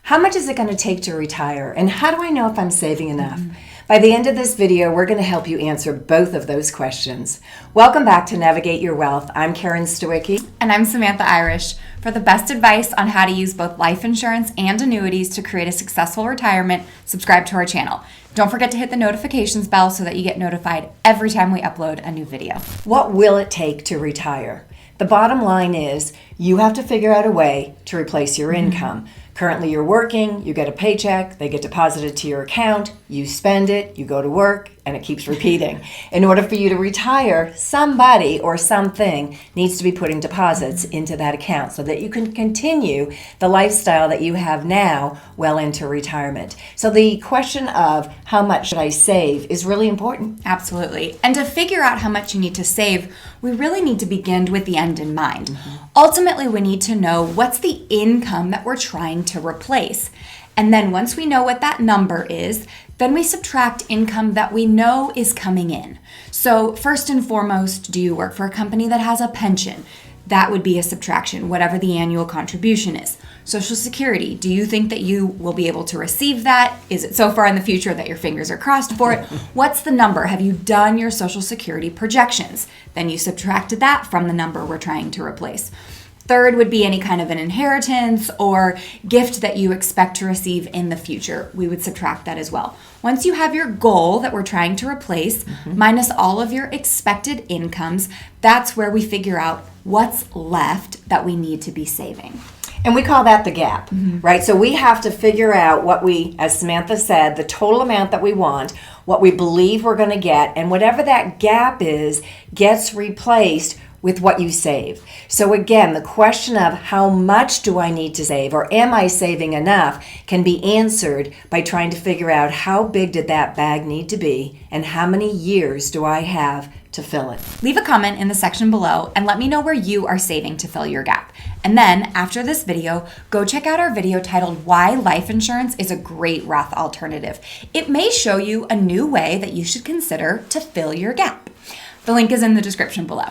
How much is it going to take to retire? And how do I know if I'm saving enough? By the end of this video, we're going to help you answer both of those questions. Welcome back to Navigate Your Wealth. I'm Karen Stawicki. And I'm Samantha Irish. For the best advice on how to use both life insurance and annuities to create a successful retirement, subscribe to our channel. Don't forget to hit the notifications bell so that you get notified every time we upload a new video. What will it take to retire? The bottom line is you have to figure out a way to replace your income. Currently you're working, you get a paycheck, they get deposited to your account, you spend it, you go to work, and it keeps repeating. In order for you to retire, somebody or something needs to be putting deposits into that account so that you can continue the lifestyle that you have now well into retirement. So the question of how much should I save is really important. Absolutely. And to figure out how much you need to save, we really need to begin with the end in mind. Ultimately, we need to know what's the income that we're trying to replace. And then once we know what that number is, then we subtract income that we know is coming in. So first and foremost, do you work for a company that has a pension? That would be a subtraction, whatever the annual contribution is. Social Security, do you think that you will be able to receive that? Is it so far in the future that your fingers are crossed for it? What's the number? Have you done your Social Security projections? Then you subtracted that from the number we're trying to replace. Third would be any kind of an inheritance or gift that you expect to receive in the future. We would subtract that as well. Once you have your goal that we're trying to replace, minus all of your expected incomes, that's where we figure out what's left that we need to be saving. And we call that the gap, right? So we have to figure out what we, as Samantha said, the total amount that we want, what we believe we're going to get, and whatever that gap is gets replaced with what you save. So again, the question of how much do I need to save or am I saving enough can be answered by trying to figure out how big did that bag need to be and how many years do I have to fill it. Leave a comment in the section below and let me know where you are saving to fill your gap. And then after this video, go check out our video titled Why Life Insurance is a Great Roth Alternative. It may show you a new way that you should consider to fill your gap. The link is in the description below.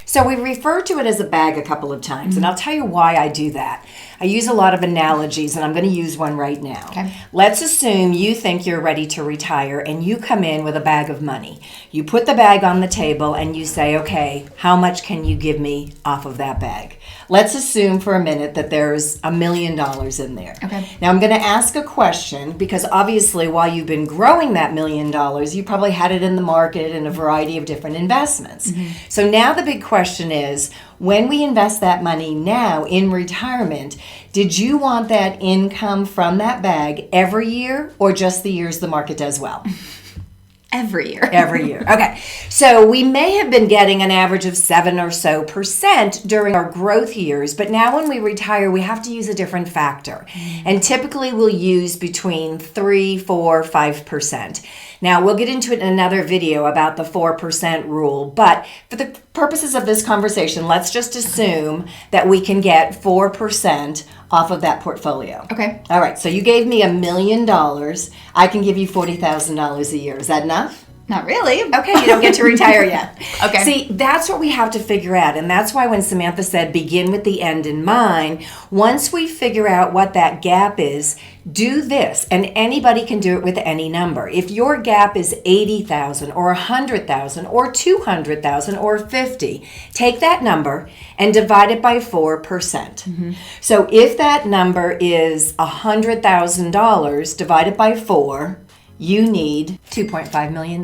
So we referred to it as a bag a couple of times, and I'll tell you why I do that. I use a lot of analogies, and I'm going to use one right now. Okay. Let's assume you think you're ready to retire, and you come in with a bag of money. You put the bag on the table, and you say, okay, how much can you give me off of that bag? Let's assume for a minute that there's $1 million in there. Okay. Now I'm going to ask a question because obviously while you've been growing that $1 million, you probably had it in the market in a variety of different investments. So now the big question is, when we invest that money now in retirement, did you want that income from that bag every year or just the years the market does well? Every year. Every year. Okay. So we may have been getting an average of 7% or so during our growth years, but now when we retire, we have to use a different factor. And typically we'll use between 3, 4, 5%. Now we'll get into it in another video about the 4% rule, but for the purposes of this conversation, let's just assume that we can get 4% off of that portfolio. Okay. All right. So you gave me $1 million. I can give you $40,000 a year. Is that enough? Not really. Okay, you don't get to retire yet. Okay. See, that's what we have to figure out. And that's why when Samantha said begin with the end in mind, once we figure out what that gap is, do this. And anybody can do it with any number. If your gap is 80,000 or 100,000 or 200,000 or 50, take that number and divide it by 4%. So if that number is $100,000 divided by 4, you need $2.5 million.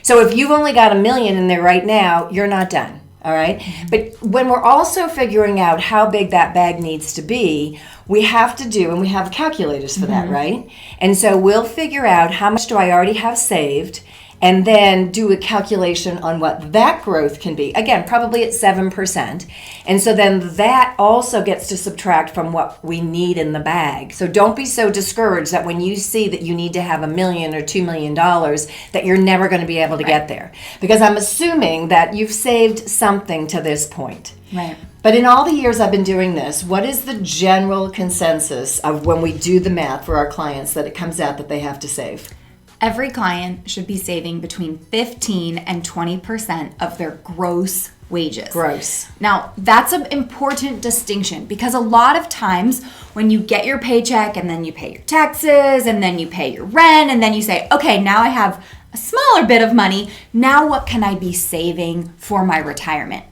So if you've only got $1 million in there right now, you're not done. All right. But when we're also figuring out how big that bag needs to be, we have to do, and we have calculators for that, right? And so we'll figure out how much do I already have saved, and then do a calculation on what that growth can be. Again, probably at 7%. And so then that also gets to subtract from what we need in the bag. So don't be so discouraged that when you see that you need to have $1 million or $2 million, that you're never going to be able to get there. Because I'm assuming that you've saved something to this point. Right. But in all the years I've been doing this, what is the general consensus of when we do the math for our clients that it comes out that they have to save? Every client should be saving between 15 and 20% of their gross wages. Gross. Now, that's an important distinction because a lot of times when you get your paycheck and then you pay your taxes and then you pay your rent and then you say, okay, now I have a smaller bit of money. Now what can I be saving for my retirement?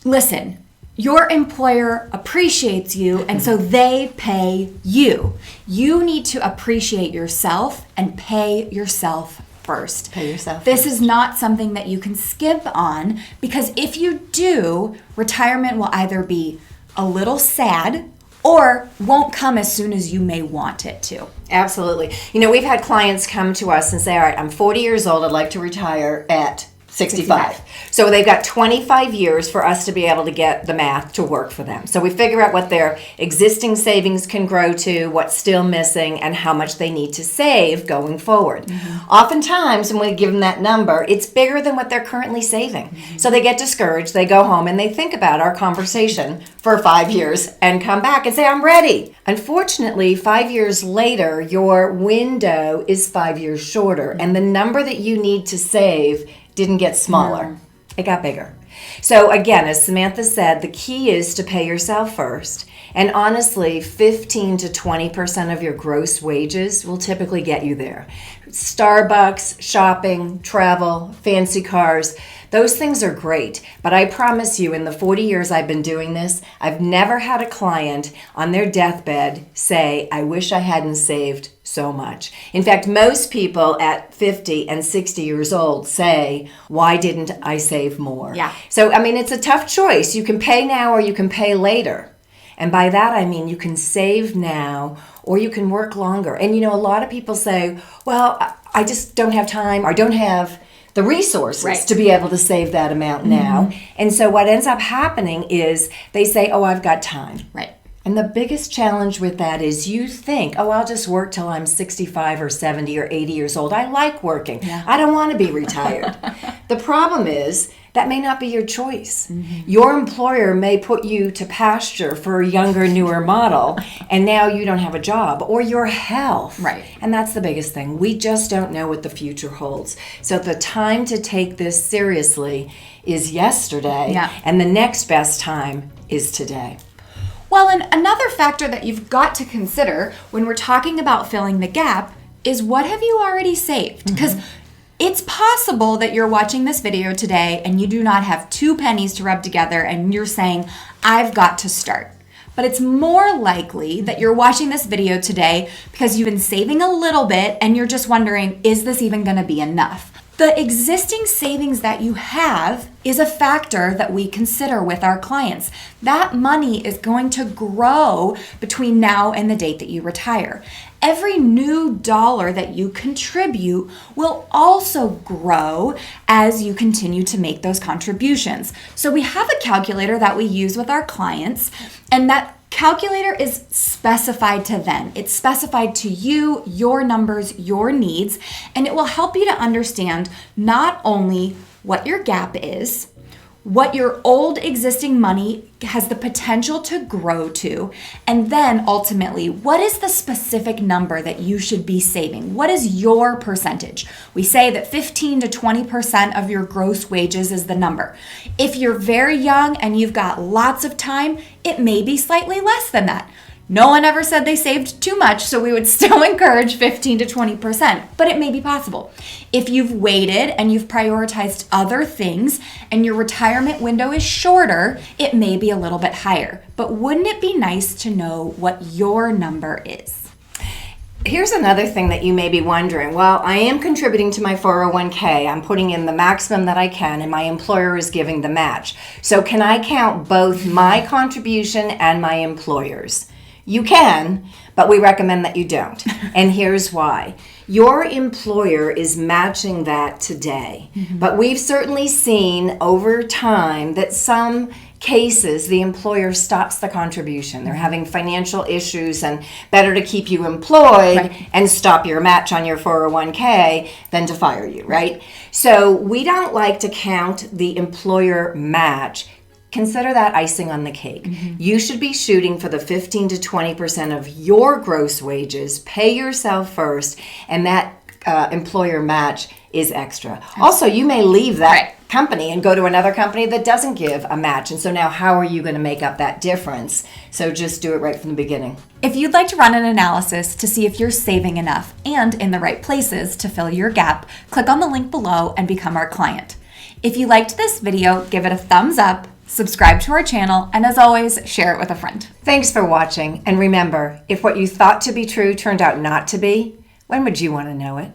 Listen, your employer appreciates you, and so they pay you. You need to appreciate yourself and pay yourself first. Pay yourself This first. is not something that you can skip on, because if you do, retirement will either be a little sad or won't come as soon as you may want it to. Absolutely. We've had clients come to us and say, all right, I'm 40 years old. I'd like to retire at 65. So they've got 25 years for us to be able to get the math to work for them. So we figure out what their existing savings can grow to, what's still missing, and how much they need to save going forward. Oftentimes, when we give them that number, it's bigger than what they're currently saving. So they get discouraged, they go home, and they think about our conversation for 5 years and come back and say, I'm ready. Unfortunately, 5 years later, your window is 5 years shorter, and the number that you need to save didn't get smaller. It got bigger. So again, as Samantha said, the key is to pay yourself first. And honestly, 15 to 20% of your gross wages will typically get you there. Starbucks, shopping, travel, fancy cars, those things are great. But I promise you, in the 40 years I've been doing this, I've never had a client on their deathbed say, I wish I hadn't saved so much. In fact, most people at 50 and 60 years old say, why didn't I save more? Yeah. So, it's a tough choice. You can pay now or you can pay later. And by that, I mean you can save now or you can work longer. And a lot of people say, well, I just don't have time or don't have the resources to be able to save that amount now. And so what ends up happening is they say, oh, I've got time. Right. And the biggest challenge with that is you think, oh, I'll just work till I'm 65 or 70 or 80 years old. I like working. Yeah. I don't want to be retired. The problem is that may not be your choice. Your employer may put you to pasture for a younger, newer model, and now you don't have a job, or your health. Right. And that's the biggest thing. We just don't know what the future holds. So the time to take this seriously is yesterday, and the next best time is today. Well, and another factor that you've got to consider when we're talking about filling the gap is, what have you already saved? Because it's possible that you're watching this video today and you do not have 2 pennies to rub together and you're saying, I've got to start. But it's more likely that you're watching this video today because you've been saving a little bit and you're just wondering, is this even going to be enough? The existing savings that you have is a factor that we consider with our clients. That money is going to grow between now and the date that you retire. Every new dollar that you contribute will also grow as you continue to make those contributions. So we have a calculator that we use with our clients, and that calculator is specified to them. It's specified to you, your numbers, your needs, and it will help you to understand not only what your gap is, what your old existing money has the potential to grow to, and then ultimately, what is the specific number that you should be saving? What is your percentage? We say that 15 to 20% of your gross wages is the number. If you're very young and you've got lots of time, it may be slightly less than that. No one ever said they saved too much, so we would still encourage 15 to 20%, but it may be possible. If you've waited and you've prioritized other things and your retirement window is shorter, it may be a little bit higher. But wouldn't it be nice to know what your number is? Here's another thing that you may be wondering. Well, I am contributing to my 401k. I'm putting in the maximum that I can, and my employer is giving the match. So can I count both my contribution and my employer's? You can, but we recommend that you don't. And here's why. Your employer is matching that today. But we've certainly seen over time that some cases the employer stops the contribution. They're having financial issues, and better to keep you employed and stop your match on your 401k than to fire you, right? So we don't like to count the employer match. Consider that icing on the cake. You should be shooting for the 15 to 20% of your gross wages. Pay yourself first, and that employer match is extra. Also, you may leave that company and go to another company that doesn't give a match. And so now how are you going to make up that difference? So just do it right from the beginning. If you'd like to run an analysis to see if you're saving enough and in the right places to fill your gap, click on the link below and become our client. If you liked this video, give it a thumbs up, subscribe to our channel, and as always, share it with a friend. Thanks for watching. And remember, if what you thought to be true turned out not to be, when would you want to know it?